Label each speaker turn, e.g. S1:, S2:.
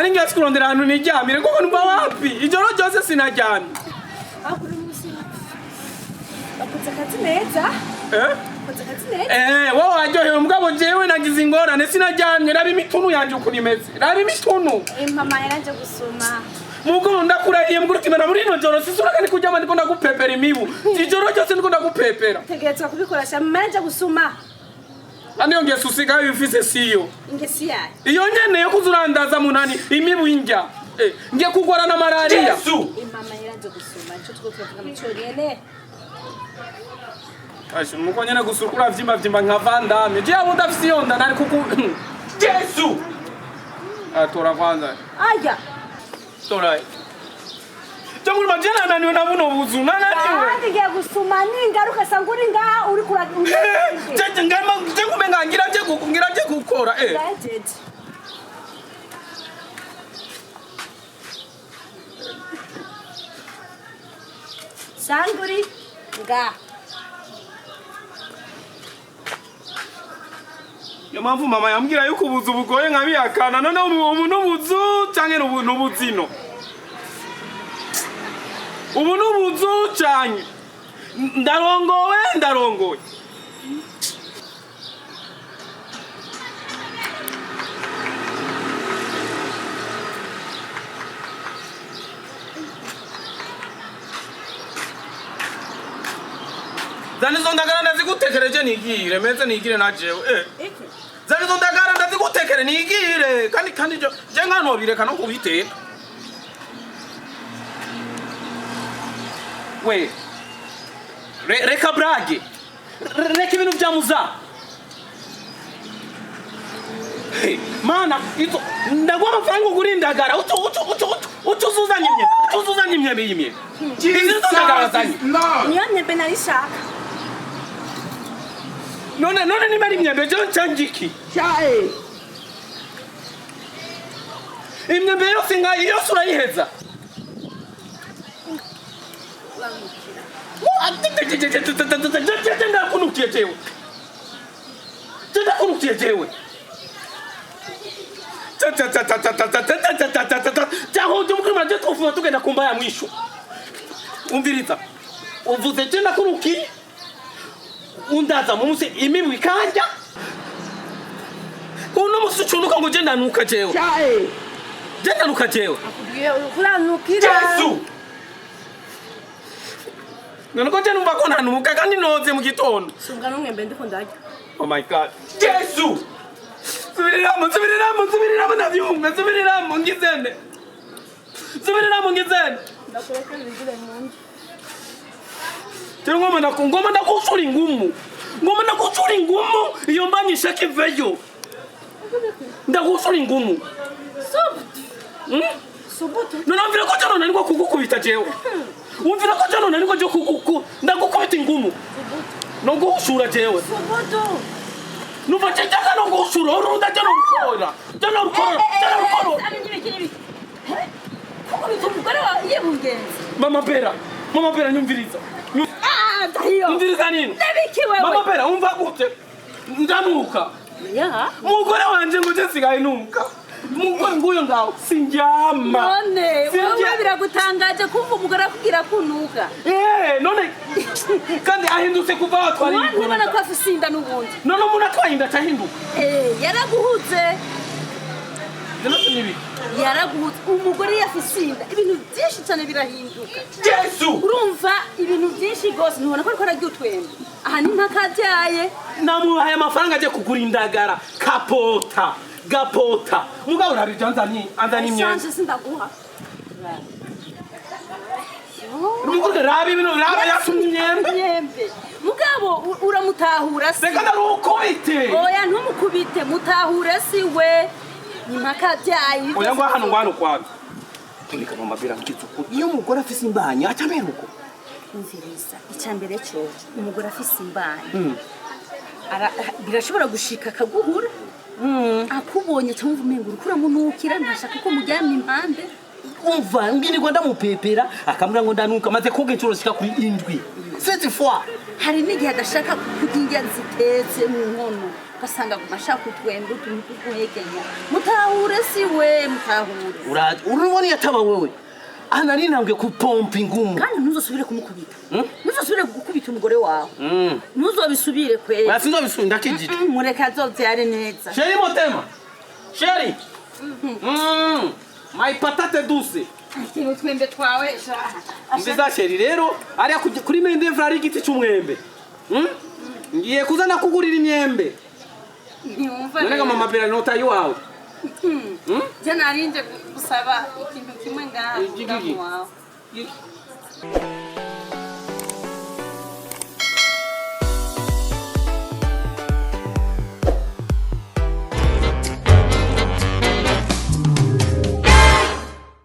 S1: nari ngiye kurondera ahantu niryamire kuko numva wapi ijoro ryose sinaryamye
S2: akuri musi bakoze akazi neza bakoze akazi neza
S1: wowe waryohewe mugabo jewe nagize ingorane sinaryamye rabi imituntu yanje uko nimeze rabi imituntu
S2: mama yaranje gusoma
S1: mugo ndakurahiye mugurutimana muri no joro sisura kandi kujyama ndiko ndagupepera imibu ijoro ryose ndiko ndagupepera
S2: tegetswa kubikoresha mama yaranje gusoma
S1: Ani yongeye susika yufise siyo.
S2: Ingesi yayo.
S1: Iyo nyene yo kuzurandaza munani imibu injya. Ngiye kugora na malaria.
S2: Yesu. Mama yaranje gusoma cyo twovuga mu cyonyene.
S1: Ashi muko nyene gusukura vyimba nka vandame. Je abo ndafisi yonda nari kuku. Yesu. Atora kwanza.
S2: Aya.
S1: Tora. Jamuri majana nani na buno buzu nani niwe.
S2: Ngiye gusoma ningaruka sanguri nga uri kuragira.
S1: Je ngama je kumenga ngira je gukora
S2: Sanguri nga.
S1: Yo mpamvu mama yambwira yuko ubuzu bugoye nkabiyakana none umuntu buzu canke n'ubuzino. Ubu n'ubuzu cyane ndarongowe Zanizo ndagara ndazigutekereje nigire meze nigire najewe Zanizo ndagara ndazigutekere nigire kandi je nkano birekana kubiteka We reka brage reka ibintu byamuza mana ito ndagwa amafaranga ugurindagara utuzuzanye imye biyimye izi ndagara zanye
S2: niyo nyembe narishaka
S1: none ni bari imyembe je ncangiki
S2: cyae
S1: imyembe yose ngayi yose urayiheza tugenda kumba ya mwisho umviriza uvuze tena kuruki undaza mumuse imibu ikanja uno musuchunuka ngo jenda nuka jewe jenda nuka jewe
S2: kuranukira
S1: Yesu Nako tena numva ko ntanuka kandi noze mu gitondo.
S2: Sunga n'umwembe ndiko ndarya.
S1: Oh my God. Yesu. Subirira navyumva. Subirira ngizende.
S2: Ndakureka nigire munji.
S1: Tero ngoma ndakushura ingumu. Iyo mbanyisha kiveyo. Ndakushura ingumu. Subutu. None mvira ko tano nani ko kugukubita jewe. Umvira ko tano nani ko je kuguku ndagukubita ingumu. No gushura jewe.
S2: Subutu.
S1: Nuva chaka no gushura urunda tano ukora. Tano ukora.
S2: Kuko bitumugore wa yebugenzi.
S1: Mama Pera nyumviriza.
S2: Dahiyo.
S1: Umviriza nini?
S2: Nabiki wewe.
S1: Mama Pera umva gute? Ndanuka.
S2: Ya.
S1: Mugore wanje ngo jesigaye nuka. Mugore nguyo ngaho sinjama.
S2: None wewe biragutangaje kumva umugore akugira kunuka.
S1: None kandi ahindutse kuva watwari.
S2: Nibona ko afisinda nubundi.
S1: None umuntu atwahinda atahinduka.
S2: Yaraguhuze.
S1: Nibi.
S2: Yaraguhuze umugore yafisinda ibintu byinshi cyane birahinduka.
S1: Yesu.
S2: Urumva ibintu byinshi gose ntubona ko ariko aragyutwembe. Aha ni mpakajyaye.
S1: Namuhaye amafaranga aje kugura indagara gapota mugabo rabijanza ni anzani imyenda
S2: Sanje sindaguha.
S1: Mugore rabi bino rabi yatumye
S2: Imyembe. Mugabo uramutahura se.
S1: Reka ndarukubite.
S2: Oya ntumukubite mutahure siwe. Ni mpakajyaye.
S1: Oya ngo hano kwawe.
S3: Tunika mama Pera mkizuku. Iyo umugore afise imbanya acameruko.
S2: Umviriza icyambere cyo umugore afise imbanya. Birashobora gushika akaguhura. Akubonye cyangwa umengura ukuramunukira ntashaka ko mujyamye impande.
S3: Umva ngirirwa ndamupepera akambira ngo ndanuka maze koga incuro shika kuri indwi. Cette fois
S2: Hari n'igihe adashaka kurya indya zitetse mu nkono. ugasanga ashaka utwembe utuntu tuguhekenya mutahure siwe mutahure
S3: urabona yataba wewe ana ninambwe kupompa ingumu
S2: kandi ntuzosubire kumukubita ntuzosubire gukubita umugore wawe ntuzobisubire kwera
S3: basizobisubira ndakijije
S2: mureka azovyare neza
S1: Sheri Motema Sheri my patate douce
S2: ikintu twembe twawe
S1: Mbiza Sheri rero ari kuri mende frari igiti cy'umwembe ngiye kuzana kugurira imyembe
S2: ntiwumva
S1: none mama pera nota yiwawe
S2: je narinje gusaba ikintu kimwe ngaho
S1: Igiki.
S2: wawe